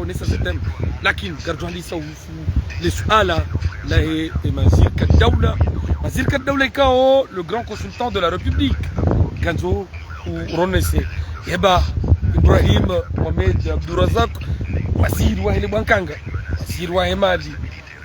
nisa zetem lakini garjali sawfu l'isuala la mazir kadawla ikao le grand consultant de la République kanzo uronese yeba Ibrahim Mohamed Abdurazak waziri wa hele Bwankanga waziri wa hemali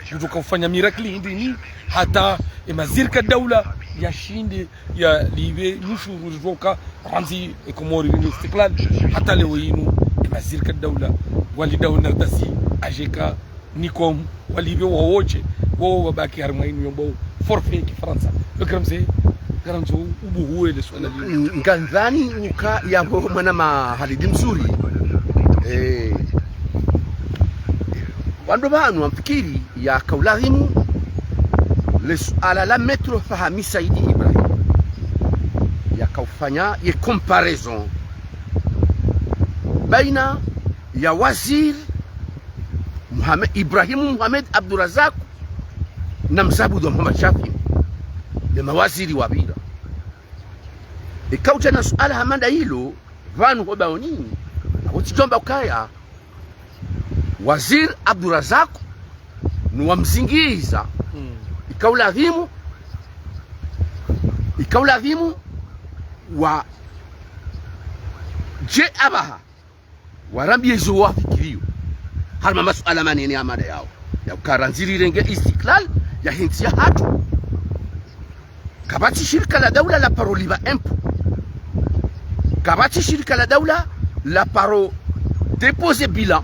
kutoka kufanya miracle ndini hata mazir kadawla yashinde ya libe nushuru zoka ranzi Komori istiklal hata leo yinu mazir kadawla walidaw nardasi ajeka nikom walibe wowoche wo wabaki harmaini yombo forfait ki France le gramse garanzo ubu huwe le swala ngandhani uka yabo mwana mahalidi mzuri wando banu amfikiri ya kaulahimu le suala la metro fahami Saidi Ibrahim ya kaufanya ye comparaison baina ya wazir Ibrahim Mohamed Abdurazak na mzabudu wa Muhammad Shafi ni mawaziri wabira ikauja na suala hamanda hilo vanu kwa baonini utichomba ukaya wazir Abdurazak ni wamzingiza ikaulahimu wa je abaha warambie zo wafikirio halma masuala manene ya mada yao ya ukaranziri renge istiklal ya hinti ya hatu kabati shirika la daula la paro liba impo kabati shirika la daula la paro depose bilan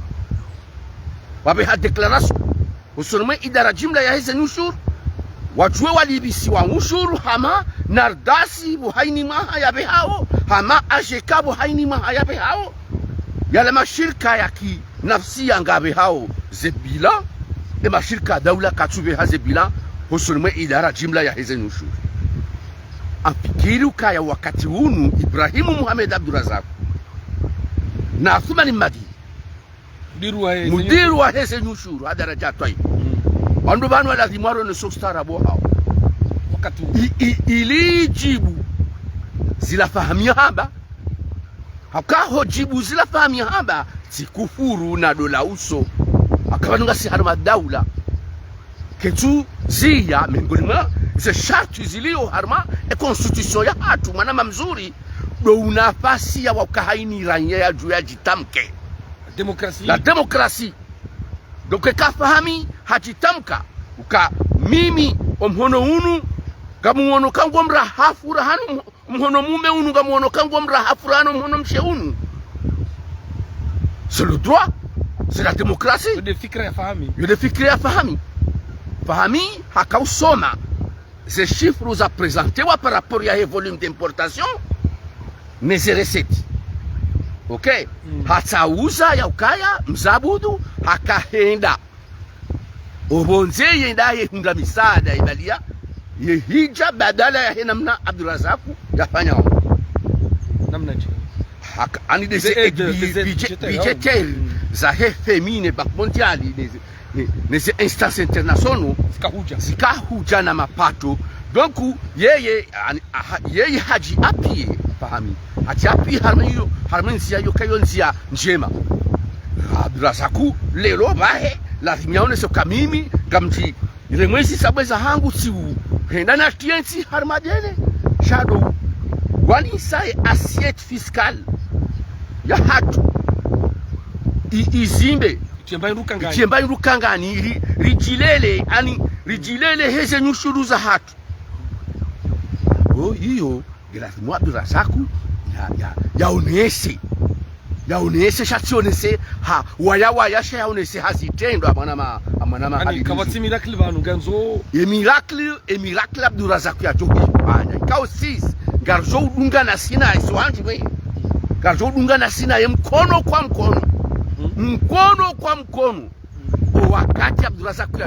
wabe ha declaration usunumwe idara jimla ya heze nushur wajue walibisi wa ushuru hama nardasi buhaini maha ya behao hama ajeka buhaini maha ya behao yale mashirika ya ki nafsi ya ngabe hao zebila e mashirika daula katube hazebila husulmwe idara jimla ya heze nushur afikiri kaya wakati hunu Ibrahimu Mohamed Abdurazak na Thumani Madi mudiru wa heze nushur hadaraja toi wandu banu lazimaro ne sostara bo hao wakati ilijibu zila fahamia haba hakaho jibu zila fahamia haba sikufuru na dola uso akabanunga si harma daula ketu zia miongoni mwa ze sharti zilio harma e constitution ya hatu manama mzuri do unafasi ya wakahaini ranya ya juu ya jitamke la demokrasi donc kafahami hajitamka uka mimi omhono unu gamuono kangu mrahafu rahanu mhono mume unu gamuono kangu mrahafu rahanu mhono mshe unu c'est le droit c'est la démocratie yo de fikra ya fahami fahami hakausoma ces chiffres za présenté wa par rapport ya volume d'importation mais c'est recette okay hatauza ya ukaya mzabudu hakahenda obonze yenda yehunda misada ibalia yehija badala ya henamna Abdurazak yafanya namna je ani des budgétaires za FMI banque mondiale les instances internationales zikahuja na mapato donc yeye haji apie fahami haji apie harmonisia yo kayonzia njema Abdurazaku lelo bahe lazima aoneshe kamimi kamji ile mwezi sabweza hangu siu hendana tiensi harmadene shadow wali sai assiette fiscale ya hatu izimbe tiemba irukangani rijilele heze nyushuru za hatu hiyo lazima Abdurazaku yaoneshe shationese ha waya shaonese hazitendo amana ani kabati miracle banu ganzo miracle Abdurazak ya johi bana ikao 6 garjo udunga na sina iswanji we garjo udunga na sina ye mkono kwa mkono wakati Abdurazak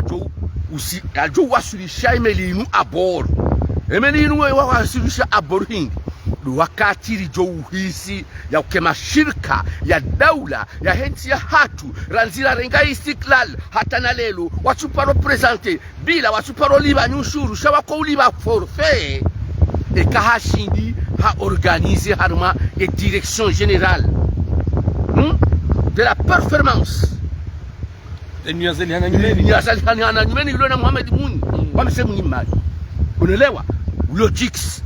ya jo wasulisha emelinu abor emelinu we wasulisha abor hindi wakati rijo uhisi ya ukema shirika ya daula ya hensi ya hatu ranzira renga istiklal hata na lelo watuparo presente bila watuparo liba nyushuru shawako uliba forfait e kahashindi ha organiser harma et direction générale de la performance ni azali hana nyumeni ni azali hana nyumeni yule na Mohamed Muni wamesema ni mali unaelewa logics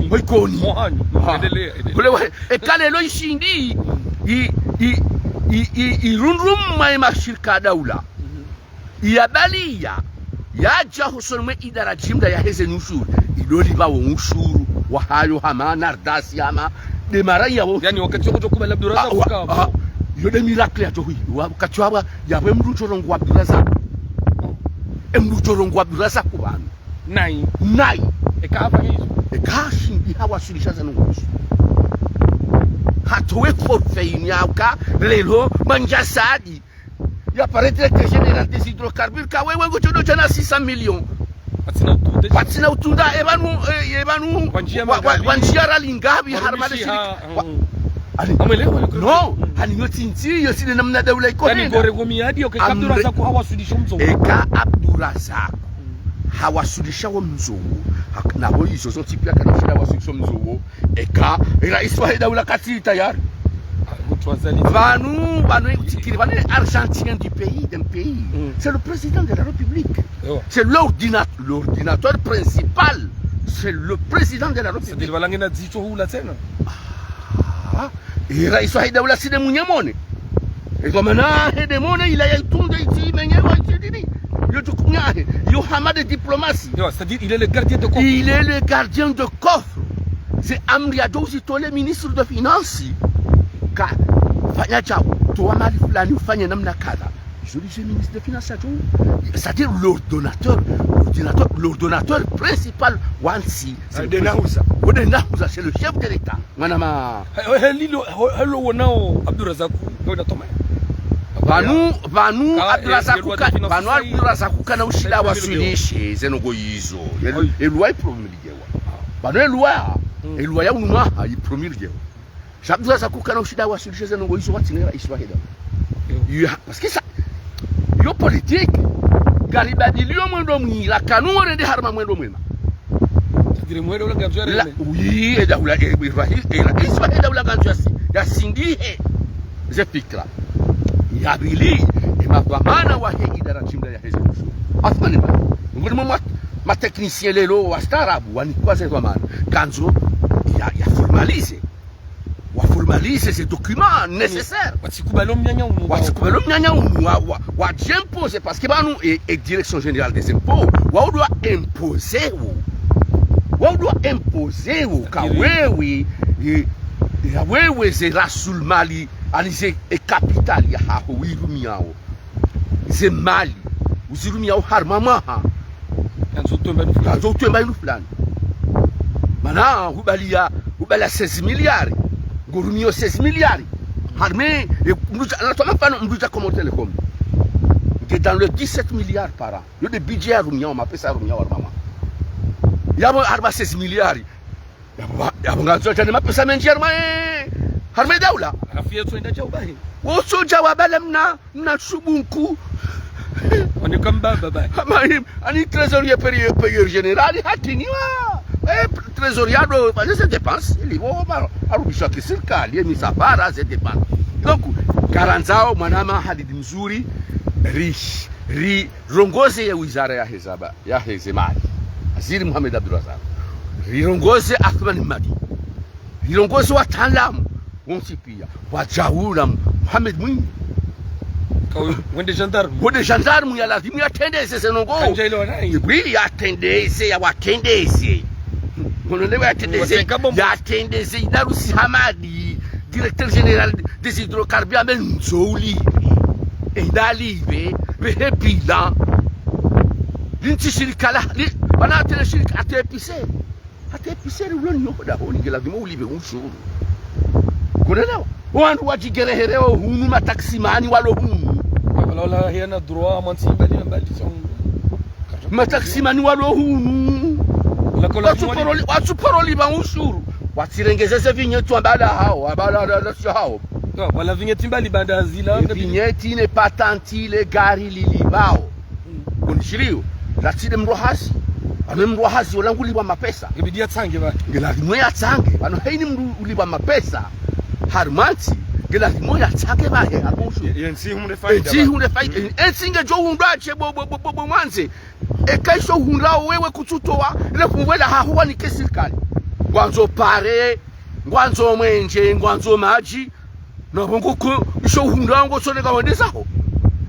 hoikoni mohani endelea kule ekale lo ishindi irundrum mai mashirika daula ya balia yaja husonwe idara jimda ya heze nushuru idoli bawo ushuru wa hayo hama nardasi hama de maraya wo yani wakati wako tukubali Abdurazak ukawa yode miracle ato hui wakati waba yawe mdu chorongo Abdurazak mdu chorongo Abdurazak kubana nai ekafa hizo ekashindi hawasilishaza nusu hatowe forfait nyauka lelo manjasadi ya paraître que général des hydrocarbures ka wewe ngochodo chana 600 millions patina utunda ebanu wanjia ralingabi harmale shirika amelewa no hani yotinzi yosile namna daula iko yani gore gomiadi okay Abdurazak hawasudisha mzo eka Abdurazak hawasudisha mzo nabo hizo zote pia kana shida wasudisha mzo eka rais wa daula kati tayari Vanou argentien du pays, d'un pays. C'est le président de la République. C'est l'ordinateur principal. C'est le président de la République. Et Raïs Wahid Daoula Side Mounyamone. Et comme maintenant, il a tourné ici, mais il a de diplomatie. C'est-à-dire il est le gardien de coffre. Il est le gardien de coffre. C'est Amriado Zitole, ministre de Finances. Ka fanya chao toa mali fulani ufanye namna kadha je suis ministre des finances c'est-à-dire l'ordonnateur principal wansi c'est c'est le chef de l'état mwanama hello wonao Abdurazak ndio toma vanu Abdurazak kana ushida wasulishe zenongo hizo elwa promulguewa bano elwa ya unuma yi promulguewa Abdurazak kana ushida wasulishe zenongo hizo watinera Israeli parce que ça yo politique garibadilio mwendo mwira kanure ndi harma mwendo mwema dire mwendo la ganjare oui et daula Israeli daula ganjare ya sindihe ze fikra ya bili imapamana wa hii idara chimda ya hizo athmani ngulimo ma technicien lelo wa starabu wanikwaze kwa maana kanzo ya formaliser ces documents nécessaires. Watikubalo mnyanya wa impose parce que banu et direction générale des impôts wa doit imposer ka wewe ya wewe ze rasul mali alize e capital ya hapo wirumiao ze mali uzirumiao harmamaha kanzo tomba no fulani mana hubalia 16 milliards Gourmio 16 milliards. Armée, Mdouja comme télécom. Qui est dans le 17 milliards par an. Il y a des budgets à Roumia, on m'appelle ça Roumia ou Maman. Il y a 16 milliards. Il y a un peu ça, mais il y a Armée Daoula. Oh, Soja Balamna, Natsubunku. On est comme Baba. On est trésorier payeur général, trésoriado fazer ses dépenses ele va arudisha kiserikali ni safara za dépenses donc karanzao mwanama hadidi mzuri rongoze ya wizara ya hezemali Waziri Mohamed Abdurazak rongoze Athman Madi rongoze wataalamu wonsi pia wajaula Mohamed Mwinyi wende gendarme ya lazima yatendeze senongo oui yatendeze ya watendeze yatendeze Idarusi Hamadi directeur général des hydrocarbures amen nzouli endalive behepila linti shirika la bana tele shirika atepise uloni yoda honi gela dimo ulive ushuru kunaelewa wandu wajigerehereo hunu mataksimani walo hunu wala hiana droit mantimbali mbali mataksimani walo hunu watuporoli ba ushuru watirengezeze vinyetu abala hao wala vignette mbali banda zila vignette ne patenti le gari lilibao kunishiriyo latide mrohasi amemrohasi olangulibwa mapesa ngibidia tsange ba ngela mwe atsange bano haini mru ulibwa mapesa harmanti ngela moya tsake bahe abushu yensi hunde faida eti hunde faida ensinge jo hundache bo mwanze ekaisho hundao wewe kututoa ile fungwela hahuwa ni kesirikali ngwanzo pare ngwanzo mwenje ngwanzo maji na bongo isho hundango soneka wendezaho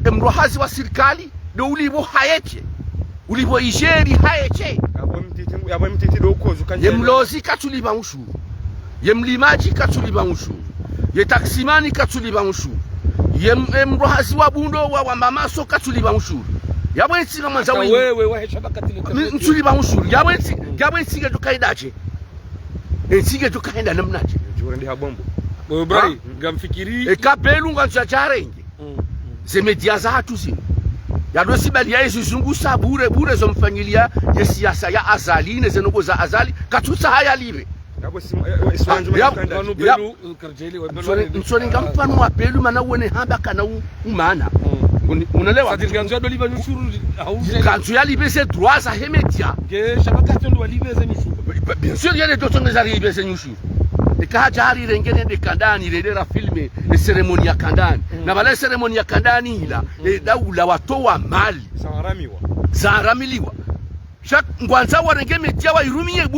emrohazi wa serikali do ulibo hayeche ulibo ijeri hayeche yabo mtiti do kozu kanje yemlozi katuliba ushuru yemlimaji katuliba ushuru yetaksimani katuliba ushuru emrohazi wa bundo wa mamaso katuliba ushuru yabo etsinga mwanza wewe wahesha bakatile ntuliba ushuru yabo etsinga tukaidache etsinga tukaenda namnaje jure ndi habombo brai ngamfikiri ekabelu ngantsacharenge ze media za hatu zino yadosibalia ezizungusa bure zomfanyilia yesiasa ya azali nezenogo za azali katutsa haya libe nsoni ngampano wa pelu mana uone hamba kana umana unaelewa ganzo do liba nyushuru ganzo ya libe ze droit za hemedia ke shabaka ndo libe ze nyushuru bien sûr yale dotonga za libe ze nyushuru ikajari rengene de kandani redera filme e ceremony ya kandani na bala ceremony ya kandani ila daula watoa mali zaramiliwa shak ngwanza warenge media wa irumie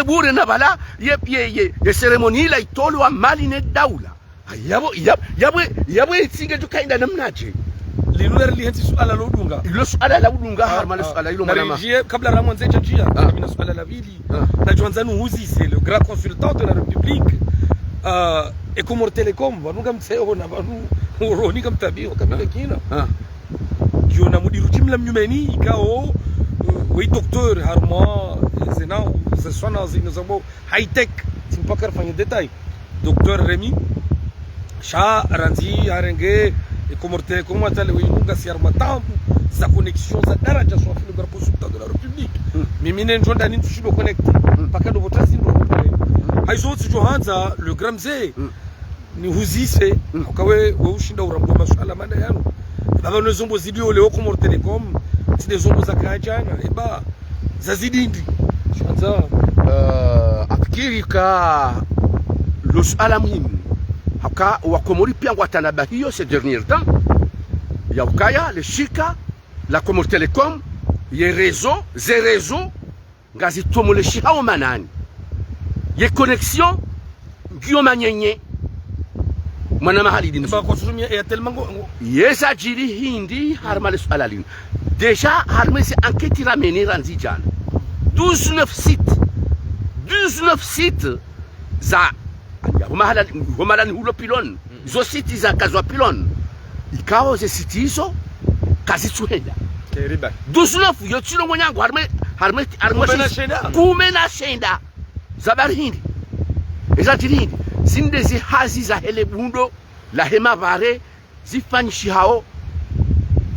bure na bala ye ceremony ila itolwa mali ne daula yabo itsinge tukaenda namnaje liluler lihensi suala lodunga ilo suala la udunga harmala suala ilo manama kabla ramwanze chajia mina suala la vili na Joanzanu Huzi c'est le grand consultant de la République et comme Telecom vanunga mtseo na vanu uroni kamtabio kamile kina kiona mudiru jimla mnyumeni ikao we docteur harma zena zeswana zinazabo high tech simpaka fanya détail docteur Rémi Cha Ranzi Arenge et comme Telecom atale winunga siarmatambu za connexion za daraja so le grand consultant de la République mimine njonda ni tushido connect paka ndo votasi ndo haizo tsijohanza le grand mzee ni huzise ukawe ushinda urambo masuala manda yanu baba nezombo zidio leo comme Telecom tide zombo za kajana eba za zidindi shanza afikiri ka lo suala muhimu haka wakomori pia ngwatana hiyo ces derniers temps ya ukaya le shika la Comore Telecom ye réseau ngazi tomole shihao manani ye connexion ngio manyenye mwana mahali dini ba konsulumia Airtel mango yesa jiri hindi harmale suala lini déjà harmale se enquête ramener ranzi jana 19 sites za humahala ni hulo pilon zo siti za kazwa pilon ikawa ze siti hizo kazi tuenda keriba 19 yotino mwanyangu harme kumena shenda zabari hindi ezati hindi zinde zi hazi za hele bundo la hema bare zifanyishi hao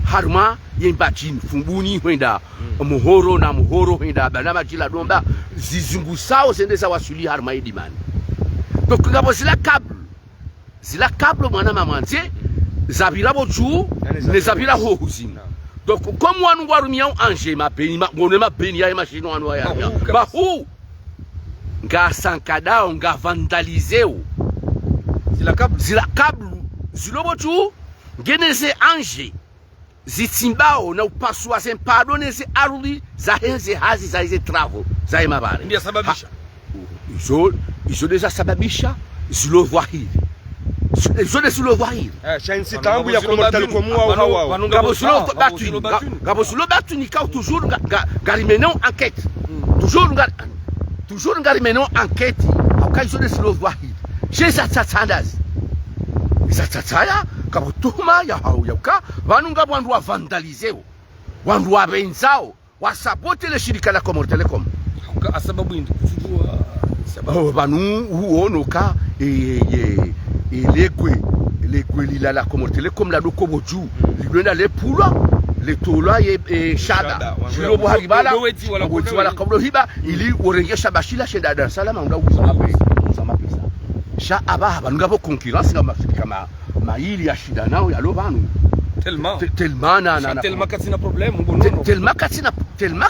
harma yembachini fumbuni huenda muhoro huenda banama jila domba zizungusao zende za wasuli harma edimani donc ngabo zila câble mwana mamanze zabira bochu ne zabira ho huzima donc comme wanu warumiao anje mapeni mapeni ya machine wanu ya ba hu nga sankadao nga vandaliseo zila câble zilobochu geneze anje zitimbao na upasua zempardone ze aruli za henze hazi za hizo travaux za mabare ndio sababisha izo deja sababisha zilovwahili shansi tambu ya Comore Telecom au hawa ngabo sulo batu ni ka toujours ngarimenon enquête toujours ngarimenon enquête au izo de zilovwahili chez satsandas isatsaya ngabo tuma ya hau yauka vanu ngabo wandu wa vandaliseo wandu wa benzao wasabote le shirika la Comore Telecom asababu indi kujua sababu vanu huonoka legwe lila la Comore Telecom la doko boju lidwenda le pula le tola ye shada jilobo haribala wala kablo hiba ili orengesha bashila shenda Dar es Salaam unda uzama pesa sha aba banunga bo concurrence kama maili ya shida nao ya lo vanu tellement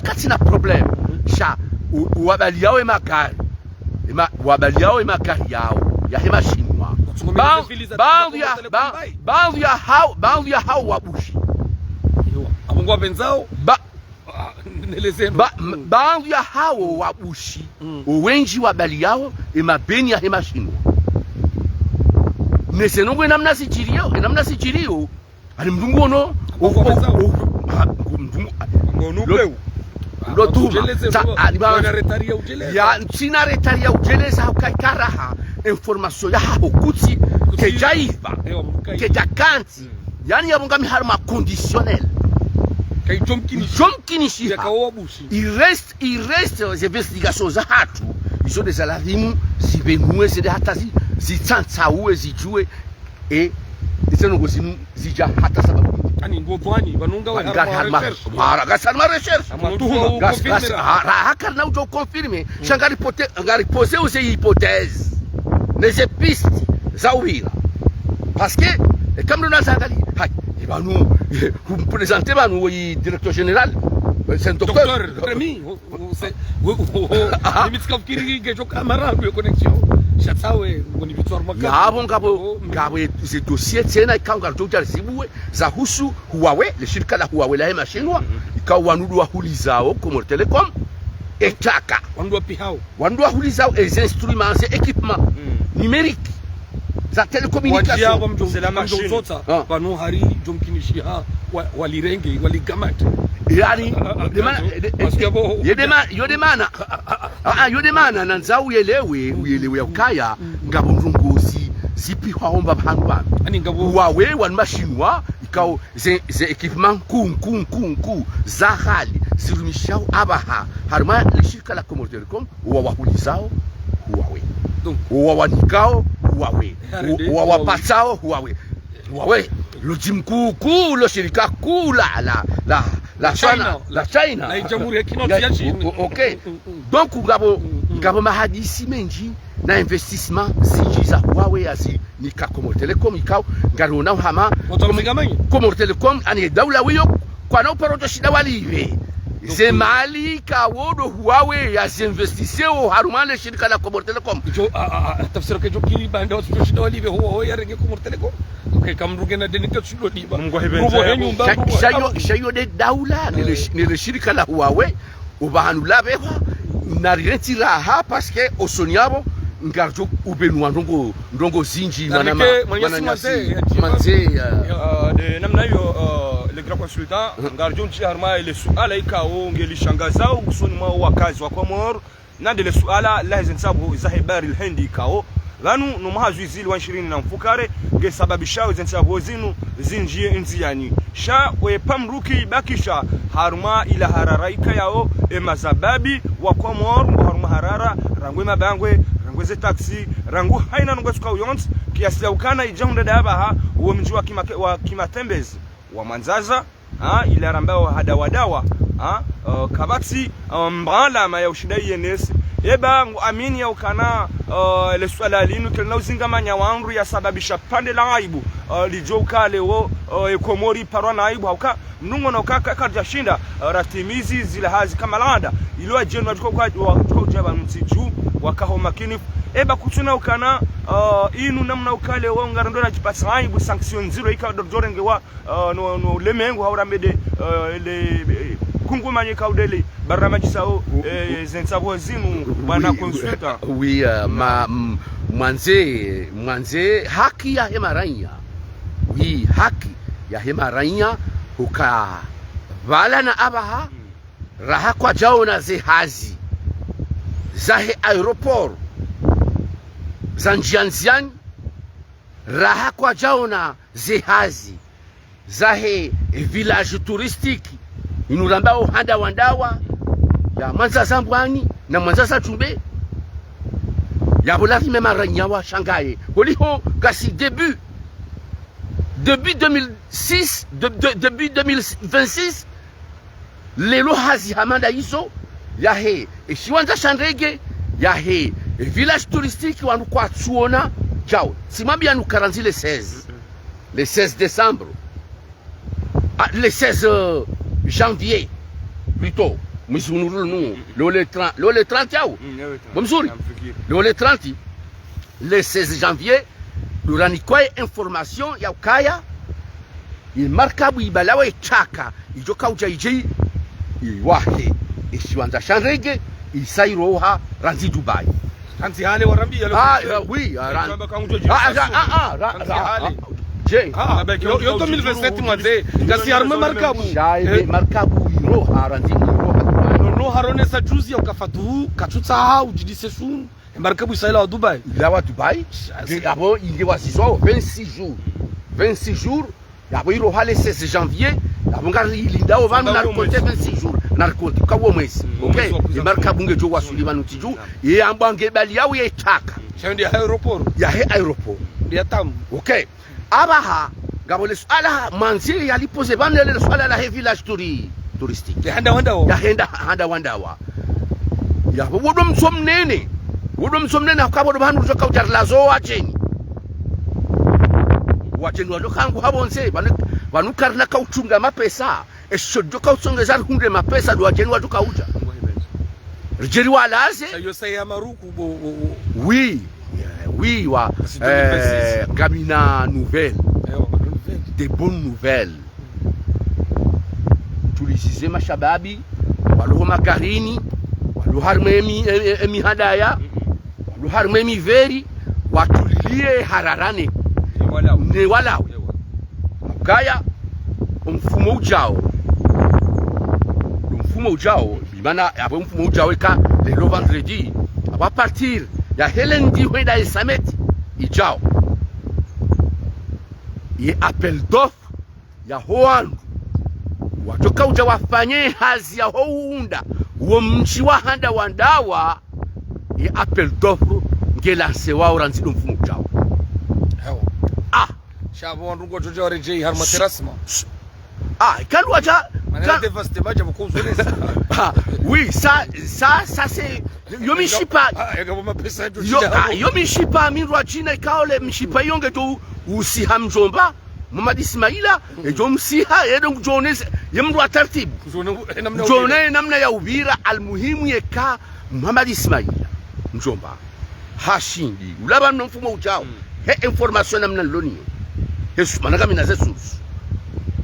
katina problème sha wabali yao magari yao ya hema shinwa baadhi ya hao wabushi abongwa benzao baadhi ya hao wabushi wengi wa bali yao emabeni ya hemashino nesenongwe namna sichirio ali mdungu ono mdungu china retaria ujeleza hukakaraha information ya hukutsi kejaiva kejakanti yani yabungami harma conditionnel jomkinishi il reste les investigations za hatu izo de zalazimu zibenue zide hata zitsantsaue zijue isenongo zinu zija hata sababu ani ngotwani banunga wa ma recherche hakar ujo confirmer ngari poser aux hypothèses les pistes za uwira parce que comme nous n'azangali banu vous présentez banu oui directeur général c'est un docteur Rémi c'est limite kafkiri gejo camera de connexion chatsawe ngoni victoire makao yabo ngabo ces dossiers tena ikanga total sibuwe za husu Huawei le shirika la Huawei la hema shinwa ikawanudu wa hulizao comme Telecom etaka wandu wa hulizao les instruments et équipements numériques za télécommunication c'est la machine pano hari jomkinishi ha walirenge waligamata yani yodemana nanza uyelewe ukaya ngabo ndungozi zipi haomba bantu bana ani ngabo wawe wan machinwa ikao ze equipement ku za hali zirumishao abaha harma lishirika la Telecom wawahulizao Huawei donc wawanikao Huawei wawapatao Huawei lojimkuu lo shirika kuu la China na jamhuri ya kinoti ya China. Okay, donc ngabo mahadisi menji na investissement zijiza Huawei asi nika Telecom ikao ngarona hama Telecom ani daula wiyo kwa na parojo shida walive ze mali ka wodo Huawei ya investisseo harumale shirika la Telecom jo tafsira ke jo kiri banda wasu shida walive Huawei ya rege Telecom. Okay, kamruge na denika chulo diba shayo de daula ni le shirika la Huawei ubahanu labewa na retira ha parce que osoniabo ngarjo ubenwa ndongo zinji manama manze de namna hiyo le grand consultant ngarjo nchi harma ile suala ikao ngelishangazao kusoni mwa wakazi wa Komoro na de le suala la zensabu za habari alhindi ikao lanu numuhazwizili wa 20 na mfukare ngesababisha zensabu zinu zinjie nziani sha we pamruki bakisha haruma ila hararaika yao mazababi wa Komoro haruma harara rangwe mabangwe rangweze taxi rangu haina ngwesuka uyont kiasi ukana ijahunda dabaha uwo mji wa Kimatembezi wa Manzaza ila rambao hadawadawa kabati mbala ma ya ushidai yenesi eba amini ya ukana le swala linu kelna uzingamanya wangu ya sababisha pande la aibu lijoka leo Komori parwa na aibu hauka mnungo na ukaka karjashinda ratimizi zila hazi kama landa ilo jenu watuko kwa ujaba mtiju wakaho makini eba kutuna ukana inu namna ukale wonga ndona jipasa aibu sanction zero ikadorjorenge wa no lemengo hauramede le kungumanye kaudele baramaji sao zensabo zinu bana consulta oui mwanze haki ya hemaranya oui haki ya hemaranya uka vala na abaha raha kwa jao na zehazi zahe aeroport za njianziani raha kwa jao na zehazi zahe village touristique inurambao handa wandawa ya Manzaza Mbwani na Manzaza Chumbe ya bolari memaranyawa shangaye holiho gasi début 2006 début 2026 lelo hazi hamanda iso ya he shiwanza shandege ya he village touristique wanu kwa tsuona jao simambi ya nukaranzi le 16 décembre le 16 janvier plutôt msunuru nous le 30 yao bomzuri le 30 le 16 janvier durani kwa information ya ukaya markabu ibalawe chaka ijoka ujaiji iwahe ishiwanza shanrege isairoha ranzi Dubai Ranzi hale warambia oui yo 2027 mwanze ngasi harma markabu markabu iroha ranzi no harone sa juzi ukafatu katutsa ujidise sun markabu isaila wa Dubai la Dubai abo ingewa sizo 26 jours yabo iroha le 16 janvier abo ngari linda ovanu na compte 26 jours na compte kwa mwezi okay markabu ngejo wasulima nutiju yambange bali yawo yetaka ndi aeroport ya tamu okay abaha ngabo le swala manzi yalipoze bana le swala la village touristique ya handa wandawa ya wodo msomnene akabo bantu zoka ujarlazo wacheni wadokangu habonse banu karna kauchunga mapesa eshodoka usongeza hunde mapesa do wacheni wadoka uja rijeri walaze yo saya maruku oui wa Gamina nouvelle des bonnes nouvelles tulisize mashababi waluho makarini waluharmemi hadaya waluharmemi veri watulilie hararane ne walao kaya mfumo ujao bimana abo mfumo ujao ka le vendredi à partir ya Helendi wenda isamet ijao ye appel d'offre ya hoandu watoka uja wafanye hazi ya hounda uo mchi wa handa wandawa ye appel d'offre ngelanse wao ranzido mfumo ujao shabo wandugo jojo rejei harma terasma kanu aja manela devaste maja mukuzuleza oui ça c'est yomishipa yomishipa minrwa china ikaole mshipa yonge tu usiha mjomba Muhammad Ismaila ejo msiha yedo kujonese yemrwa taratibu jone namna ya ubira almuhimu yeka Muhammad Ismaila mjomba hashindi ulaba mfumo ujao he information namna loni yesu manaka minaze source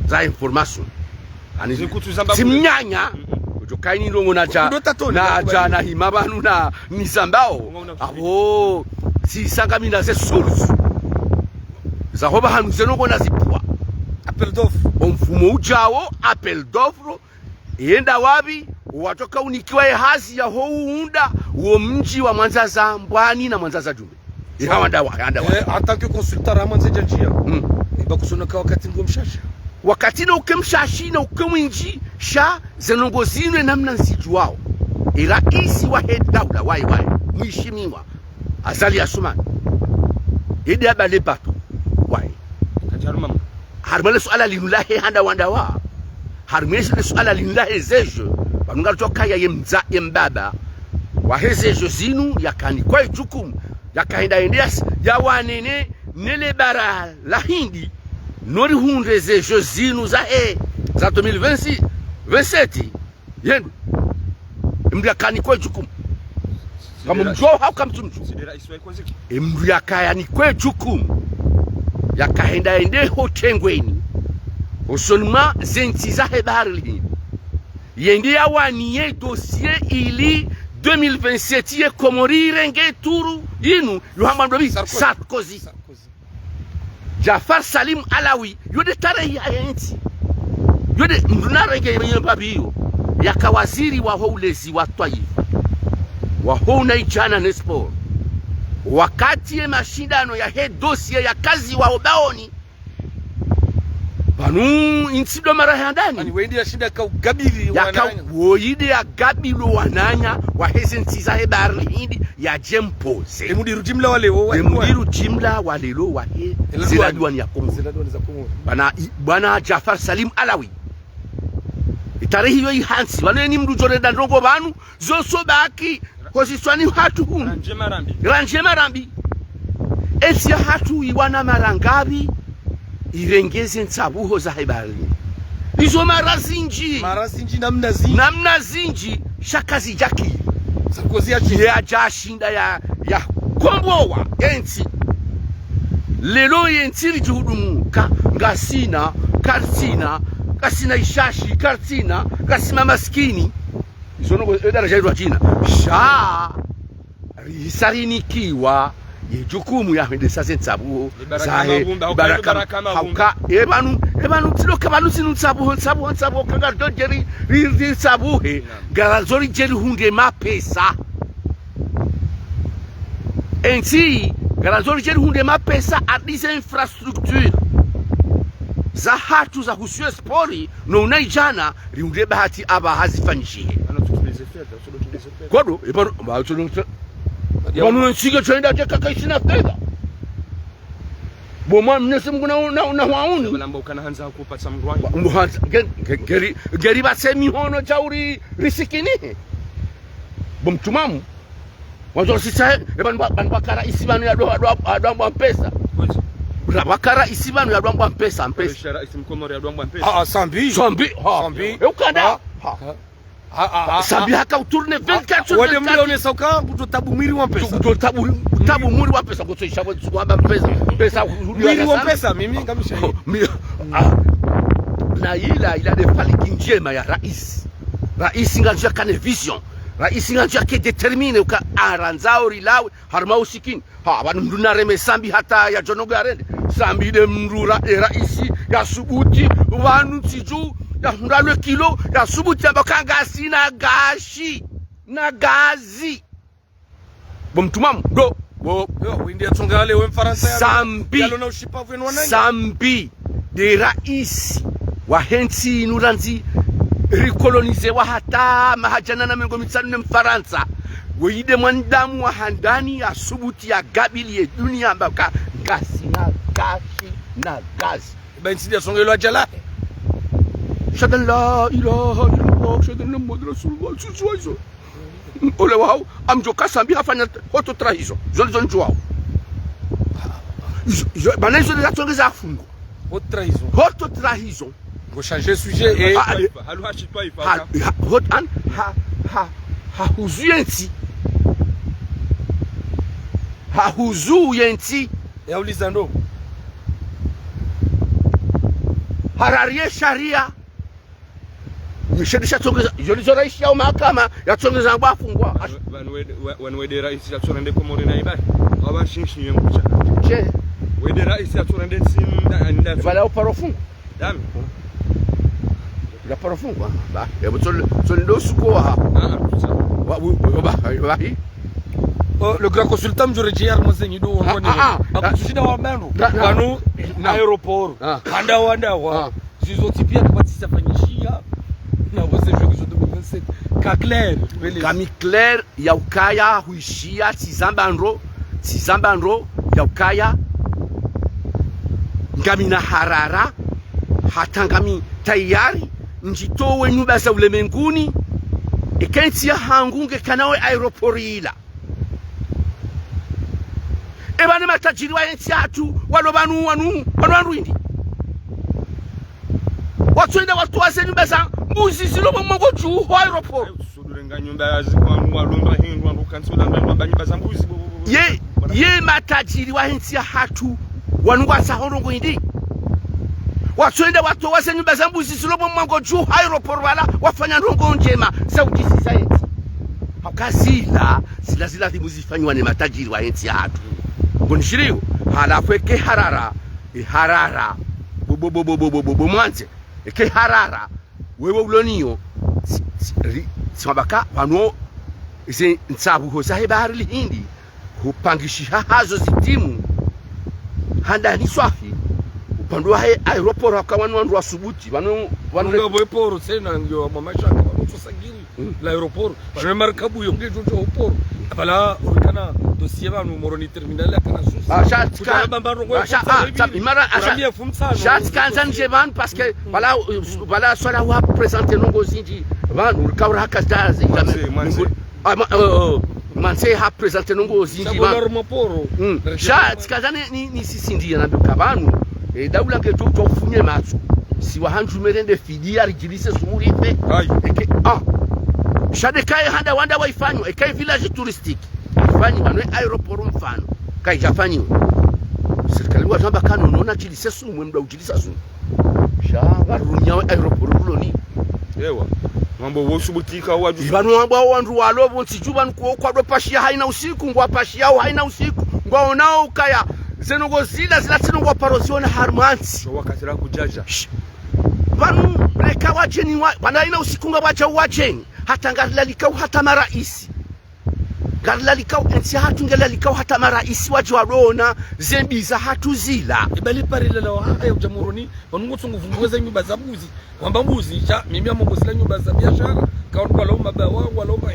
za information ani simnyanya kaini ndongo na jana himabanu na nizambao abo si sanga mina ze source za hoba hanu zenoko na zipua appel d'offre mfumo ujao appel d'offre yenda wabi watoka unikiwa hazi ya hounda uo mji wa Mwanzaza Mbwani na Mwanzaza Jumbe handa wa en tant que consultant Ramanze Janjia bakusonoka wakati ngomshasha wakati na ukemshashi na ukemwinji sha zenongozinwe namna nsijuwao iraisi wa daula wai mwishimiwa Azali Asumani Idi abale bato wai harmele suala linulahe handa wandawa harmele suala linulahe zejo banunga toka ya yemza yembaba wa hezejo zinu yakani kwa ijukumu yakaenda endias ya wanene nele bara la hindi nori hunde zejo zinu za za 2027 yendu mdiakani kwa ijukumu kama mjo hau kamtumju mdu yakayani kwa ijukumu yakaenda ende hotengweni usonuma zenti za bahari hindi yendi ya waniye dossier ili 2027 ye komori renge turu yinu yohambandobi Sarkozy Jafar Salim Alawi yode tarehi ya enti yode mduna renge yembabiyo yaka waziri wa houlezi wa Taifa wa houna ijana nesport wakati ya mashindano ya he dossier ya kazi wa obaoni banu insido mara handani ani wendi ya shinda ka gabili wananya woyide ya gabilo wananya wa hesenti za hebari hindi ya jempose emudiru jimla waleo wa he ziladwani ya Kongo bana Jafar Salim Alawi itarehi yo ihansi bano ni mdu jore ndongo banu zoso baki posiswani hatu hunu ranje marambi esi hatu iwana marangabi irengeze nsabuho za hebari izo marazinji namna zinji shakazi jaki Sarkozy ya jashinda ya kombowa enti lelo yentiri juhudumu ngasina karsina kasina ishashi karsina kasima maskini isono daraja yetu China sha risarinikiwa yejukumu ya hendesa zensabu zahe baraka hauka ebanu tiloka banu sinu nsabu kanga dojeri rinsabu he garazori jeri hunde mapesa ensi garazori jeri hunde mapesa adise infrastructure za hatu za husio spori no unaijana riunde bahati aba hazifanyishihe kodo ebanu banu nsiga chenda jeka kaisina fedha boma mnese mguna na wauni balamba ukana hanza kupata mrwanyi muhanza geri basemi hono jauri risikini bomtumamu wazo sisa ebanu bakara isibanu ya doa pesa bakara isibanu ya doa pesa shara isimkomori ya doa pesa sambi ukanda sambi haka uturne 24 wale mlione sauka mtotabu mwili wa pesa tabu mwili wa pesa kutoisha kwamba pesa mwili wa pesa mimi ngamisha na ila de faliki njema ya rais nganja kane vision rais nganja ke determine uka aranzao rilawe harma usikini banu mduna reme sambi hata ya jonoga arende sambi de mrura rais ya subuti wanu tiju ya hundalwe kilo ya subuti abakanga sina gashi na gazi bomtumamu do India tungale we Mfaransa sambi de rais wa hensi nuranzi rekolonize wa hata mahajana na mengo mitsanu ne Mfaransa weide mwandamu wa handani ya subuti ya gabili ya dunia ambaka gasi na gashi na gazi India tungale wa jala shadan la ilaha illallah shadan Muhammad rasulullah susuizo ole wao amjoka sambi hafanya hoto trahizo zolizo njwao banazo de zatongeza afungo hoto trahizo go changer sujet et huzuyenti ya ulizando hararie sharia mishedisha tongeza yolizo rais ya mahakama ya tongeza bafungwa wanwede rais ya tsorende komore na ibai abashinshi yengucha je wede rais ya tsorende sim vala oporofungo dami la porofungwa ba ebo ndo sukoa le grand consultant mjorejea mwazenyi do wonone akushida wa mendo banu na aeroport kanda wanda wa zizotipia kubatisa fanyishia na wose jogo de 27 ka clair kami clair ya ukaya huishia tizambandro ya ukaya ngami na harara hatangami tayari njitowe nyumba za ulemenguni ikensi ya hangunge kanawe aeroporila ebane matajiri wa ensi atu wano banu indi watwenda watu wase nyumba za mbuzi zilobo mwango juho aeroport sudurenga nyumba ya zikwangu walomba hindu wangu kansula ndamba nyumba za mbuzi ye matajiri wa ensi ya hatu wanu wasa horongo indi watwenda watu wase nyumba za mbuzi zilobo mwango juho aeroport wala wafanya ndongo njema Saudi society hakazila zila zimuzifanywa ni matajiri wa ensi ya hatu ngonishiriyo halakweke harara bobo mwanze eke harara wewe uloniyo simabaka wano ise nsabu hozahe bahari lihindi hupangishiha hazo zitimu handa ni swafi upando wa aeroport wakawanu wandu wa subuti wano aeroport sena ndio mamashaka wano tosagiri la aeroport je markabu yonge jojo aeroport bala urikana dossier banu moroni terminal ya kana sus chat kanzan jeban parce que voilà soit wa présenter nongo zinji banu urikawra hakazazi manse ha présenter nongo zinji banu chat kanzan ni sisindia na bikabanu daula ke jojo funye matsu si wa hanju merende fidia rijilise sumurife eke shadekai handa wanda waifanywa ekai village touristique ifanywa na aeroport mfano kai jafanywa serikali waliwa tamba kano nona jilise sumu mda ujilisa sumu shanga runya aeroport loni ewa mambo wosubutika waju banu mambo wandu walobo ntijuba nko kwa do pashia haina usiku ngwa pashia au haina usiku ngwa onao kaya zenogo zila tinongwa parosiona harmansi so wakati la kujaja banu reka wajeni bana haina usiku ngwa bacha wajeni hata ngalalikau hata maraisi ngalalikau ensi hatu ngalalikau hata maraisi wajwadona zembiza hatu zila ibali parila la haya ujamuruni wanungo tunguvunguza nyumba za mbuzi kwamba mbuzi cha mimi ambo zila nyumba za biashara kwa loma bawa waloma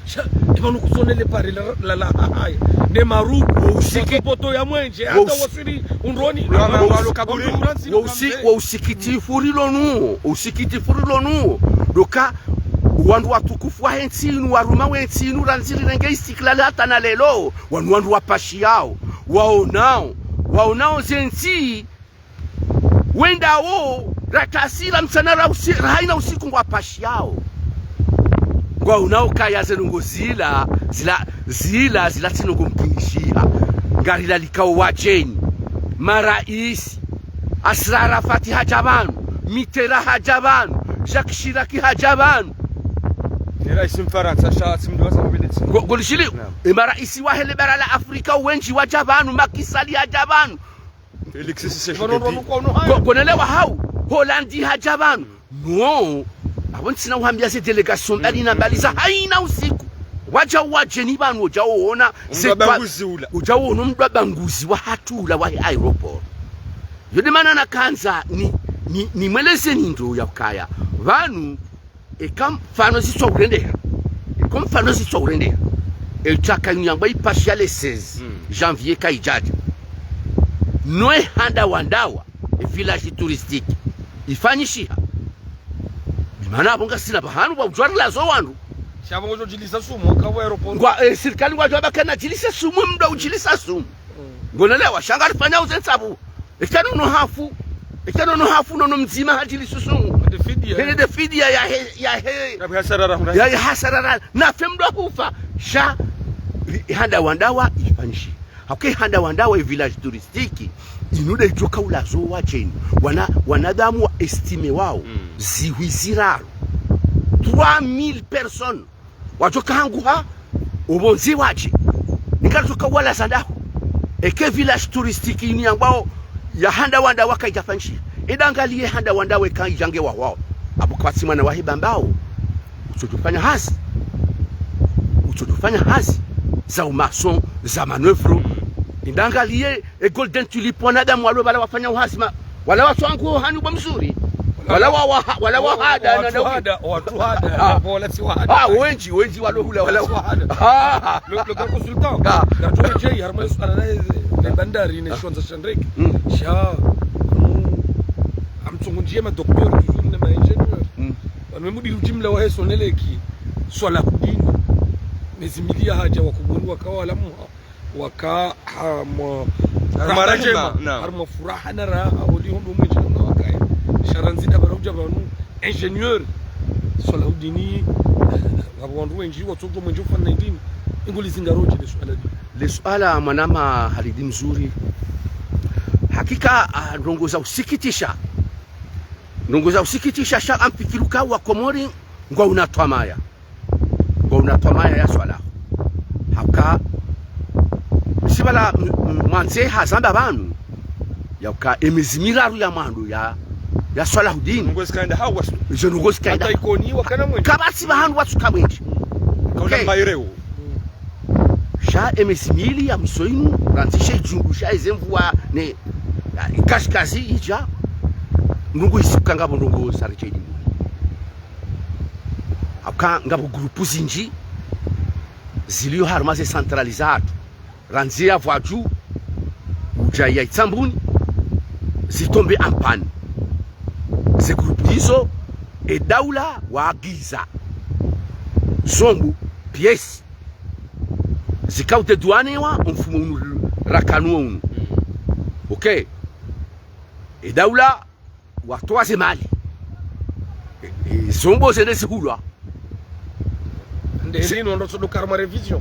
cha ibanu kusonele parila la haya ne marugo usikipoto ya mwenje hata wasiri unroni wa usikitifu rilonu doka wandu watukufu wa hensinu waruma wensinu ranzili nenge istiklali hata na lelo wandu wapashiao waonao zensi wenda wo ratasila msanara haina usiku ngwa pashiao ngwa unao kaya zenungo zila tinongo mkinishia ngarila likao wajeni maraisi Asrara Fati hajabanu Mitera hajabanu Jacques Chirac hajabanu Rais Mfaransa shatsi mduwaza mobility golishili maraisi wa hele bara la Afrika wenji wajabanu Macky Sall hajabanu Alexis Tshisekedi gonelewa hau Hollandi hajabanu no abon sina uhambia se delegation bali na baliza haina usiku waje ni banu ujaona ujaona mbabanguzi wa hatula wa aeroport yode mana na kanza ni mweleze ni ndo ya kaya vanu ekam fano zitwa urendera elchaka nyangwa ipashia le 16 janvier kaijaja noe handa wandawa village touristique ifanyishiha bimana abonga sina bahanu wa ujwari lazo wandu shabo ngojo jilisa sumu kwa aeroport ngwa serikali ngwa jwaba kana jilisa sumu mdo ujilisa sumu ngonelewa shangari fanya uzensabu ekano no hafu no mzima hajili susumu de fidia ya hasarara na femdo hufa sha handa wandawa ifanishi hakai handa wandawa village touristique inude joka ulazo wacheni wanadamu estime wao ziwiziraro 3000 personnes wajoka hanguha ubonzi waje nikatoka wala sandaho eke village touristique ini ambao ya handa wanda wakaitafanshi idangalie handa wanda weka ijange wao abukwatsima na wahiba mbao utodufanya hasi za umason za manœuvre idangalie e golden tulip wanadamu walo bala wafanya uhasima wala waswangu hani kwa mzuri wala wahada na watu hada wala si wahada wenji walo hula wala le consultant gartoje jey harma suala na bandari ne shonza shandrek sha amtungunjie ma docteur kizuni ma ingénieur wanamudi ujimla wa heso neleki swala kudini mezimilia haja wakubuni wakawa walamu waka harma furaha na raha walihondo mweje na wakai sharanzida baruja banu ingénieur swala udini wabandu wengi watoto mwenje ufana ndini inguli zingaroje le swala manama halidi mzuri hakika ndongoza usikitisha sha ampikiruka wa Komori ngwa unatwamaya ya swala haka sibala mwanze hazamba banu yauka emizimiraru ya mwandu ya swala hudini ngoskaenda hawa ngoskaenda hata ikoni wakana mwenje kabasi bahandu watuka mwenje kaula maireo sha emizimili ya msoinu rantishe jungusha izemvua ne kashikazi ija ndungu isuka ngabo ndungu sarichedi aka ngabo grupu zinji zilio harmaze centralizado ranzia voaju ujaya itsambuni zitombe ampani ze grupu hizo daula waagiza zombu piesi zikaute duanewa mfumo rakanu unu okay daula watoa zemali zombo zene zihulwa ndezino ndo sodo karma revision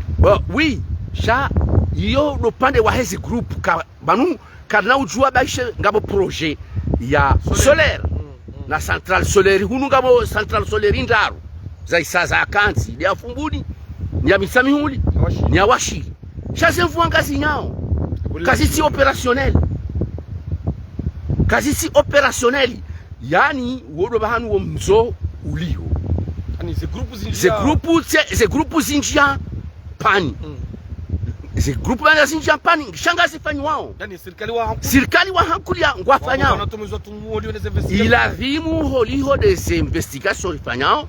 oui sha iyo no pande wa hezi group ka banu karna ujua baishe ngabo projet ya solaire na centrale solaire hunu ngabo centrale solaire ndaru za isaza akanzi ya fumbuni ya misamihuli ni ya washili chasse mvua ngazi nyao kazi si opérationnel yani wodo bahanu wo mzo ulio yani ces groupes zinjia pani ces groupes zinjia pani shangazi fanywa yani serikali wa hankulia ngwafanya ilazimu holiho des investigations fanyao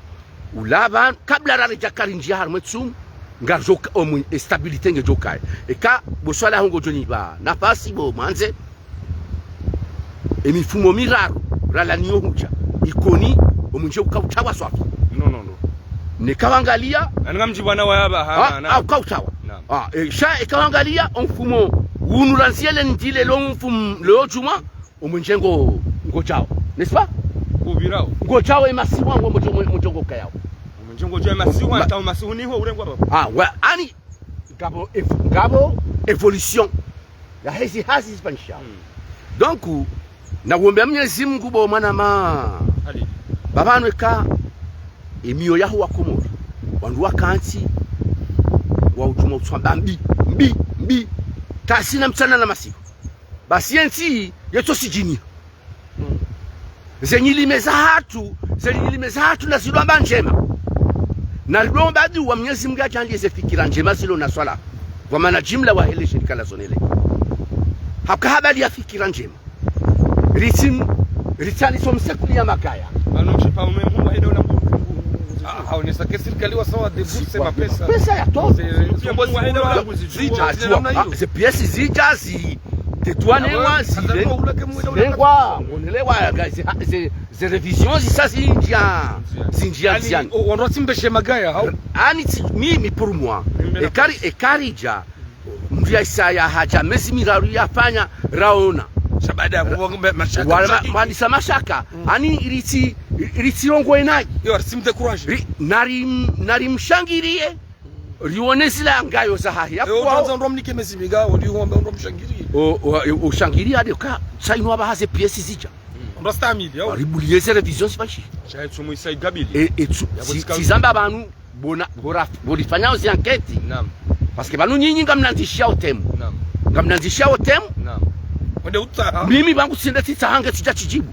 ulaba kabla rarija karinjia harmetsum ngarjo omu stabilité ngejokai eka boswala hongo joni ba nafasi bo manze emifumo miraro rala niyo huja ikoni omunje ukautawa swafi no nikawangalia ngamjibwana wa haba au kautawa sha ikawangalia mfumo unuranziele ndile lo mfumo lo juma omunje ngojao n'est-ce pas kubirao ngojao emasiwa ngo mujongo kayao Njungo jua masiwa ata masiwa niho urengwa baba. Wa ani gabo evolution ya hizi spanisha. Donc na uombea Mwenyezi Mungu bo mwana ma baba nweka emio yaho wakomora wandu wakanti wa utuma utsamba mbi tasina mtsana na masiwa basi enti yeto sijini zenyilimeza hatu na silomba njema na lomba du wa Mwenyezi Mungu ajalie fikira njema silo na swala kwa maana jumla wa hele shirika la sonele haka habari ya fikira njema ritani somsekulia makaya anomshipa umemu wa ile ni sake serikali wa sawa de bourse mapesa pesa ya to zija pièces zija zi tetwanewa zilengwa onelewa ces révisions ça zinjia on rotimbeshe magaya hao ani mimi pour moi ekarija mvya Isaya haja mezi miraru yafanya raona baada ya mashaka wala mashaka ani iriti longo enaji yo simte courage nari mshangirie rione sila ngayo sahahi kwa ndo romnike mezi miga odi ngombe ndo mshangirie o shangirie ade ka sainwa bahaze pièces zija Rastamili yao ribuliye ces révisions sibashi cha tumu Isai Gabili tizamba banu bolifanya ozi enquête naam parce que banu nyinyi ngamnandishia otemu ngamnandishia otemu wende utara mimi bangu sinde titahanga tijachijibu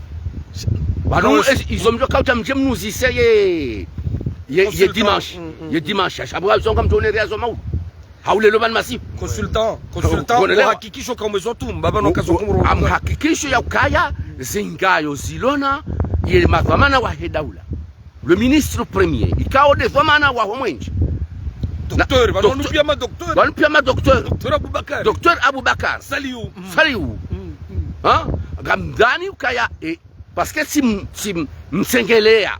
banu izomjo kauta mjemnuzi seye ye dimanche shabu azonga mtonerea zo mau haule loban masifu consultant kwa hakikisho kwa mwezo tu baba nokazo kumro hakikisho ya ukaya zingayo zilona ye madhamana wa hedaula le ministre premier ikao de dhamana wa mwenje docteur banonupia ma docteur docteur Abubakar Saliu gamdani ukaya parce que si msengelea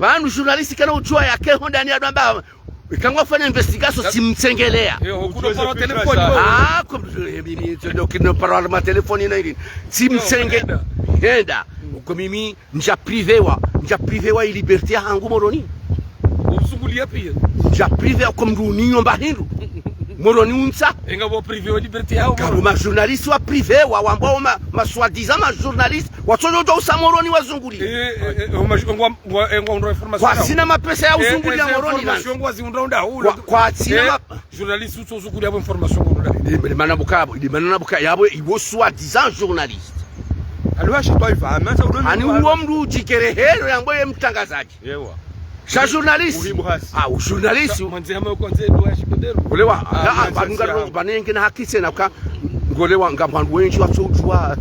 banu journaliste kana ujua yake ndani ya damba ikangwa fanya investigation simtsengelea kuna para telefoni kuna para ma telefoni na hili simtsenge henda uko mimi nja privewa liberté yangu moroni usugulia pia nja prive kwa mruninyo mbahindu moroni unsa engabo prive wa liberté yao kama journaliste wa prive wa ambao ma soi-disant ma journaliste wachojo ndo usamoroni wazunguli ngwa information kwa sina mapesa ya uzunguli ya moroni na shongwa ziunda hulo kwa sina journaliste uzunguli ya information ngunda mana buka yabo ibo soi-disant journaliste alwashi toifa masa udoni ani uwo mru jikerehero yamboye mtangazaji yewa sha journaliste journaliste manzema ukonze lwashi bedero golewa banungaro banenge na hakise na ka golewa ngabantu wenji watsojwa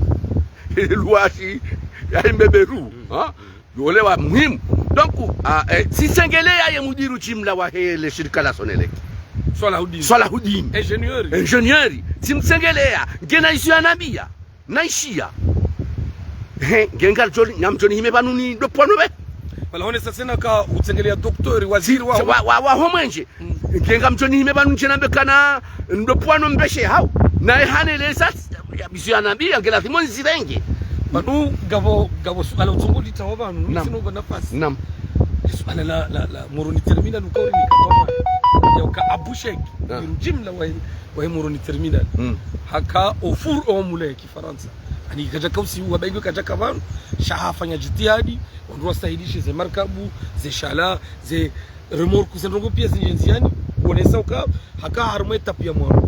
lwashi ya mbeberu golewa muhimu donc sisengelea ye mudiru jimla wa hele shirika la sonele Salahudin ingenieur simsengelea ngena isu ya nabia naishia gengal joli nyamjoni hime banuni do ponobe wala hone sasa ka utsengelea docteur waziri wa homwenje ngenga mjoni hime banunje nambe kana ndo pono mbeshe hao na hanele sasa bisu ya nabia ngela thimoni zirenge banu gabo ala utsunguli tawa banu sino nafasi nam ala la moroni termina lukori ni kama يوكا أبو شيك جملة وهي موروني ترمينال هكا أوفور أمولاكي فرنسا يعني كجا كوسي هو بيجو كجا كمان شافanya jitihadi wandu wastahilishi ze markabu ze shala ze remorku zenrongo pia zinyenziani kuonesa uka haka harumeta pia mwana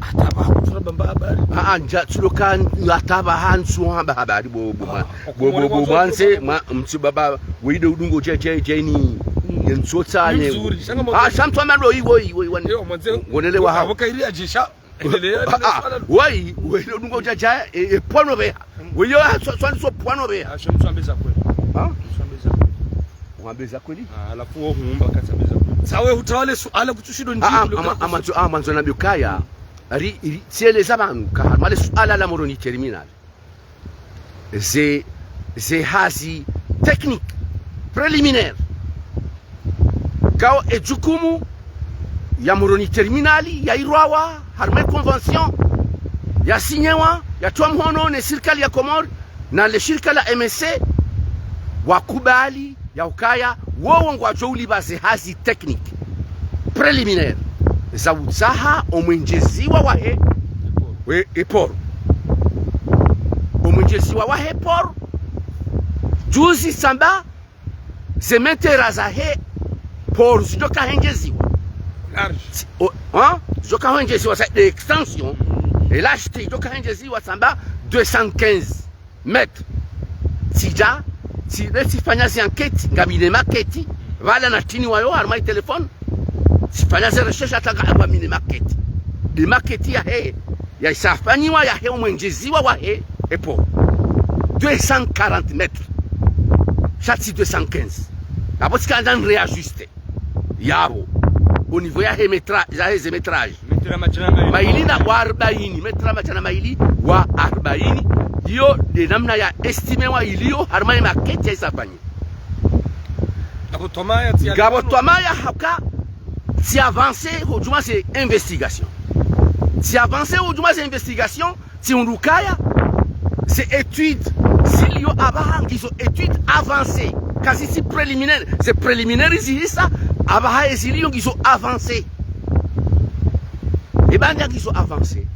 ataba kuturaba habari anja tulokan ataba hansu hamba habari bo manse mtsibaba wide udungo cheche ni yensota ne shamtu amando iwo ndio mwanze ngonelewa hapo kairi ajisha wai wide udungo cheche pono be weyo so pono be shamtu ambeza kweli mwambeza kweli alafu huumba kasabeza sawe hutawale suala kutushido njibu amanzo na bukaya ari tieleza abantu kahamale suala la moroni terminal ze hazi technique préliminaire kao ejukumu ya moroni terminali ya irwawa harme convention ya sinyewa ya tuamhono ne serikali ya Komoro na le shirika la MSC wakubali ya ukaya wowo ngwajouli baze hazi technique préliminaire za utsaha omwenjeziwa wahe we eporo omwenjeziwa wahe poro juzi samba zementera za he poro zidoka henjeziwa zidoka henjeziwa sa extension et l'HT zidoka henjeziwa samba 215 mètres sija sifanya zi enquête ngabine maketi wala na tini wayo harmai telefone sifanya zi recherche ataka abwa mine maketi de maketi ya he ya isafanyiwa ya he omwenjeziwa wa he epo 240 mètres chati 215 abo skandan réajuster yabo au niveau ya he métrage ya he métrage maili na wa 40 metra machana maili wa 40 hiyo de namna ya estimewa ilio harmai maketi ya isafanyi Gabo Tomaya haka si avancer aujourd'hui c'est investigation. Si avancer aujourd'hui c'est investigation, si on lukaya c'est étude. S'il y a abaha qui sont études avancées, quasi si préliminaires, c'est préliminaire ici ça, abaha et s'il y a qui sont avancés. Et ben qui sont avancés.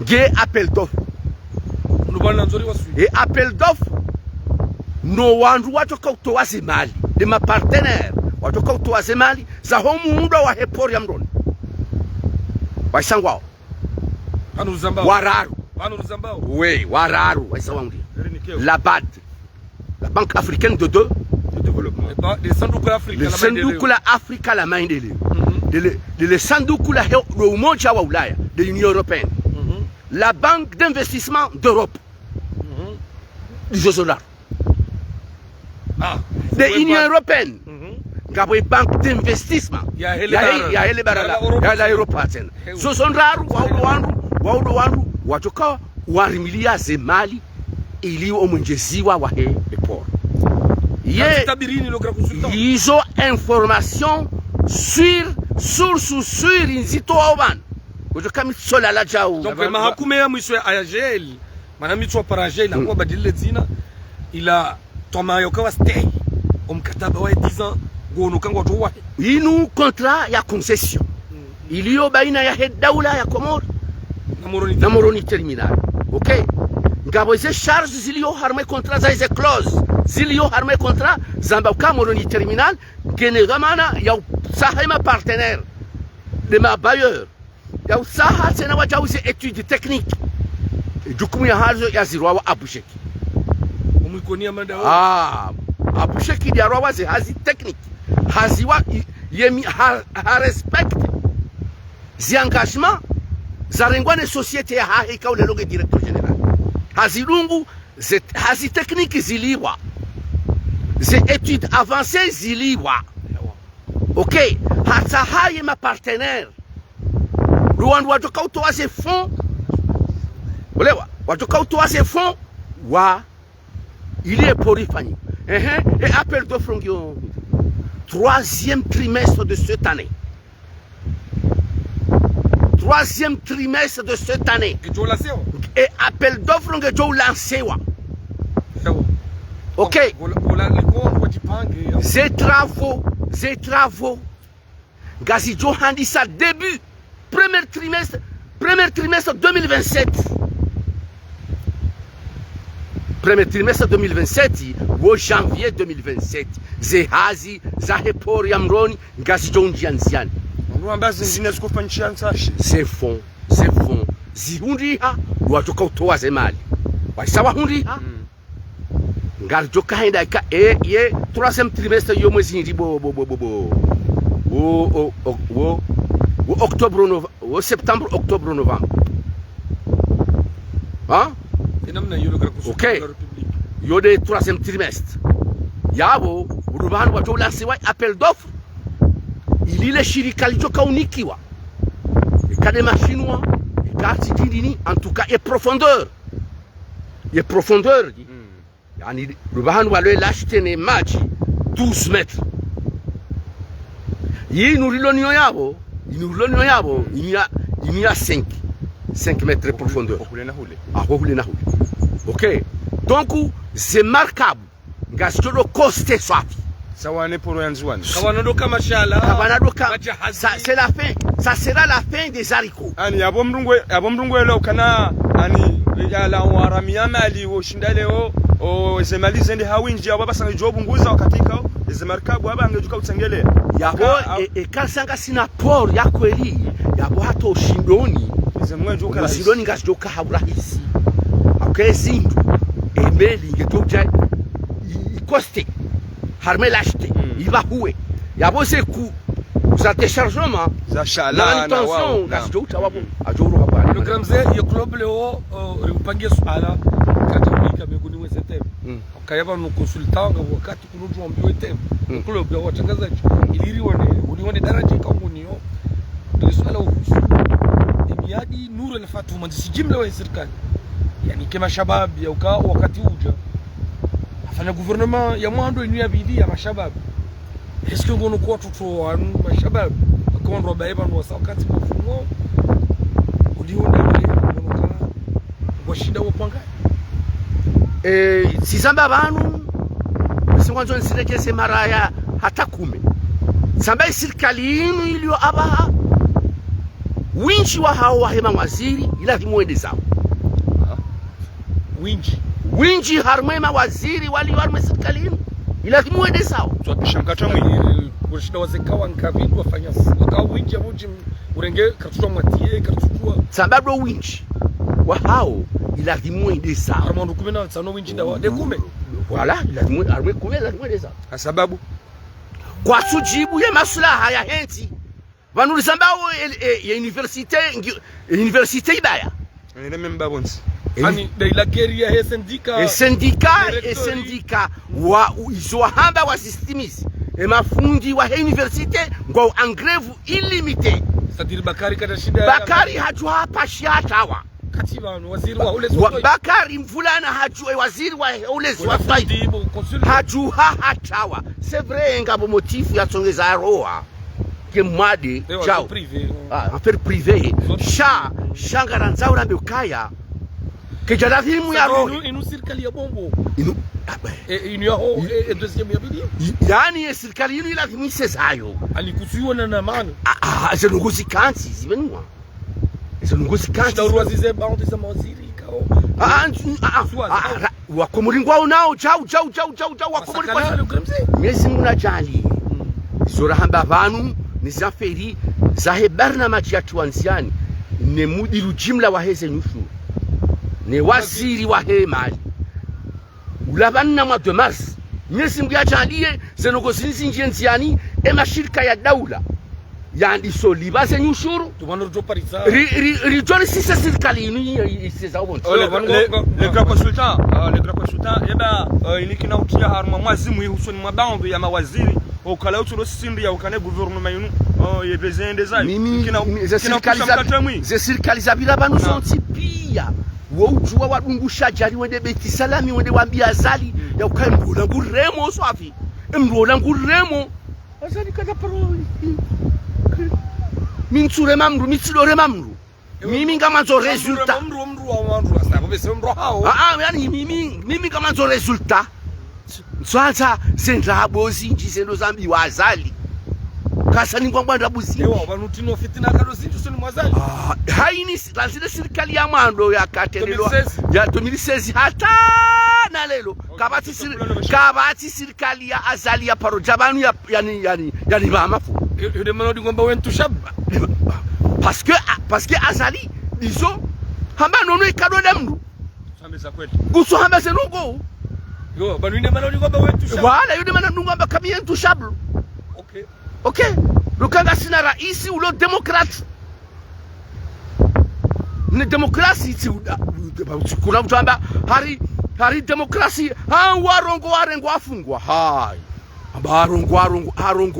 Gay appel d'offre. Et appel d'offre. No wandu watoka utowaze mali de ma partenaire watoka utowaze mali za homu muda wa hepori ya mroni waisangwao wararu oui wararu waisawangi la BAD la Banque africaine de développement le sanduku la Afrika la maendeleo le sanduku la umoja wa Ulaya de l'Union européenne la Banque d'investissement d'Europe du Zozolar de l'Union européenne, une banque d'investissement. Il y a l'Europe. Ce sont rares, watoka warimilia zemali ili omwenjeziwa wa he eporo. Ils ont information sur inzito oban. Wajoka mitsola la jau. Donc mahakume ya mwisho ayajeli. Manamitu wa parajeli na kuwa badile zina ila Tomayo kawa stay mkataba wa 10 ans gono kangwa towa inu contrat ya concession iliyo baina ya daula ya Komoro na Moroni terminal okay ngabo ze charges ziliyo harme contrat za ze clause ziliyo harme contrat zamba ka Moroni terminal gene gamana ya sahima partenaire de ma bailleur ya saha tena wajauze étude technique jukumu ya hazo ya zirwa wa abusheki abusheki dia rawa ze hazi technique haziwa yemi ha respect zi engagement za rengwane société ya haika ule loge directeur général hazilungu ze hazi technique ziliwa ze études avancées ziliwa ok hata haye ma partenaire ruandu watoka utoa ze fonds olewa watoka utoa ze fonds wa il est pour y faire. Et appel d'offres au 3e trimestre de cette année. 3e trimestre de cette année. Et appel d'offres que tu as lancé. Ok. Ces travaux ngazi johandisa début premier trimestre 2027. Premier trimestre 2027 au janvier 2027 zehazi za hepori ya mroni ngazi jonjianziani ambazo zingine zikufanyisha nsashi c'est fond zihundiha watoka utoa zemali waisawa hundiha ngali joka henda ka ye troisième trimestre yo mwezi ndibo octobre septembre octobre novembre hein ok yo de troisième trimestre yabo urubanu wato lansiwa appel d'offre ilile shirika lijoka unikiwa ikade machinwa ikati dindini en tout cas et profondeur yani urubanu wale lashite ne maji 12 mètres inurilo yabo il y a 5 mètres de profondeur ok donc c'est marquable ngastolo coste swafi sawane pour yanzwani kawanodoka mashala c'est la fin, ça sera la fin des haricots ani abomrungwe leo kana ani yala waramiana ali woshinda leo o zemalize ndi hawinji abo basanga jobu nguza wakatika zemarkabu aba angejuka utengele yabo kasanga sina por ya kweli yabo hato shindoni shindoni ngajoka haburahisi akezindu emeli ngetoja coste harme lashte iba huwe yabo se ku za déchargement za shala na intention ngajoka wabo ajoro hapa le gramze ya club leo upangie swala katika miongoni mwa setem kayaba no consultant wakati kunojo ambio etem club ya watangazaji ilione daraja kama unio swala uhusu imiadi nuru al-fatuma sijimla wa serikali yani kama shabab ya wakati uja afanya gouvernement ya mwando inu ya bidii ya mashabab eske ngono kwa tuto wa mashabab kwa ndo baiba ndo wakati mfumo uliona ngono washinda wapanga sisamba abantu singwanzo nsirekese maraya hata 10 samba serikali yinu iliyo abaha winchi wa hao wahema waziri ila kimwende zao winchi harmema waziri wali warme serikali yinu ila kimwende zao twakishangata mwini kushida wazekawa nkabindu wafanya wakawa winchi ya moji urenge katutua matie katutua samba do winchi wa hao ila kimwende zao armando kumena tsano winchi dawa de kume voilà ila kimwende arme kume ila kimwende zao sababu kwa sujibu ya maslaha ya henti vanuri sambao ya universite ibaya ene membabonsi ani de la guerre ya syndicat wa izohamba wa systemisi mafundi wa universite ngo en grève illimitée c'est-à-dire Bakari kada shida Bakari hajua hapa shiatawa katiba waziri wa ule Bakari mvulana hajua waziri wa ule swafai hajua hatawa c'est vrai ngabo motifu ya tsongeza roa ke mwade chao affaire privée shangara nzaura mbekaya ke jarahimu ya roho inu serikali ya bongo inu ya ho deuxième ya bidi yani serikali inu ila kimise zayo alikusuiwa na maana zenunguzi kansi zibenwa zenunguzi kansi ndaurwa zize baundi za mawaziri kao wakomuringwa nao chao wakomuringwa miezi munajali zora hamba vanu nizaferi zahe barnamiji ya tuanziani ne mudiru jimla wa heze nyushu ne waziri wa hemali ulabanna mwa 2 mars miezi mbiajalie zenogozinzi njienziani mashirika ya daula yandi solibaze nyushuru tumanurjo parisa rijoni sisa serikali inu iseza ubonto le grand consultant eba inikina utia harma mwazimu ihusoni mabando ya mawaziri okala uturo sindi ya ukane gouvernement yinu ye besoin des amis kina serikali za bila banu sonti pia wo ujua wadungusha jari wende beti salami wende wambia azali ya ukae mrola nguremo swafi mrola nguremo azali kada paroli mintsure mamru mitsilore mamru mimi kama nzo resultat yani mimi kama nzo resultat swaza zendrabo zinji zeno zambi wazali kasani ngwangwa ndabuzi ewa vanutino fitina kalo zintu soni mwazaji haini lazile serikali ya mwando ya katendelwa ya 2016 hata na lelo kabati serikali ya azali ya paroja banu yani bamafu yode manodi ngomba wentu shabba parce que azali izo hamba nono ikado demdu Sambisa kweli guso hamba senugo yo banwinde manodi ngomba wentu shabba wala yode manodi ngomba kamiyentu shablu okay lukanga sina raisi ulo demokrati ni demokrasi kuna mtu amba hari demokrasi warengo afungwa hai amba harongo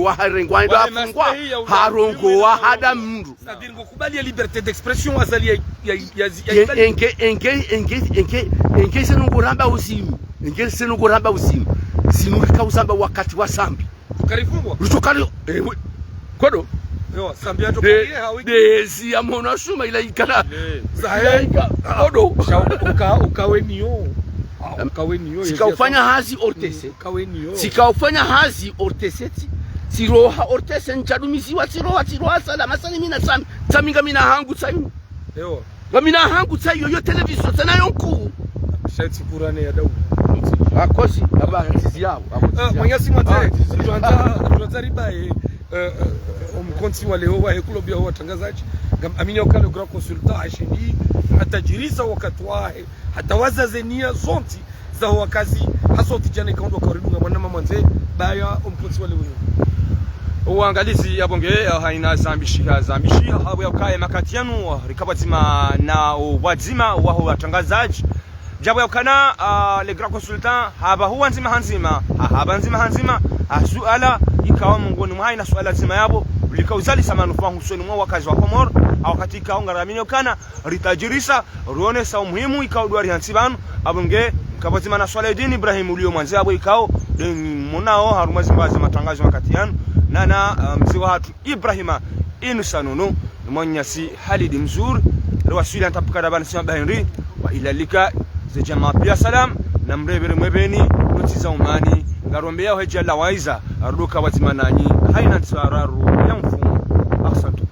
harengo ndo afungwa harongo hada mndu c'est-à-dire ngokubali liberté d'expression azali enge senunguramba usimu sinurika usamba wakati wa sambi karifungwa ruchokali kodo yo sambi ato kali hawiki dezi ya mona shuma ila ikala zahaya kodo ukawenio sikaufanya hazi ortese sikaufanya hazi orteseti siroha ortese nchadumisiwa siroha salama sani mina saminga mina hangu tsayo yo mina hangu tsayo yo television sana yonku shati kurane ya dawu akosi abanga sisi yao manyasi mwanze tuanza ribaye umkonsi wa leo wa hekulo wa watangazaji amini wakati le grand consultant ashini atajirisa wakati wahe hatawaza zenia zonti za wakazi hasoti jana ikaondoka karibu na mwana mwanze baya umkonsi wa leo uangalizi yabonge haina zambishi habo yakaye makati yanu rikabatima na wadzima wa watangazaji jabo yakana le grand consultant haba huwa nzima hanzima suala ikawa mungoni mwa haina suala zima yabo likauzali samanufa husoni mwa wakazi wa Komoro wakati kaonga ramini kana ritajirisa ruone sa muhimu ikaudwari hansibanu abonge kabatima na swala dini Ibrahim ulio mwanze abo ikao munao haruma zimbaza matangazo makati yanu nana mzee wa hatu Ibrahima inusanunu mwanyasi Halid Mzur rawasili antapukada bana sima bahiri wa ilalika ze jamaa pia salam na mrebere mwebeni nutiza umani ngarombea hoja la waiza aruduka wazimananyi haina tsararu ya mfumo asante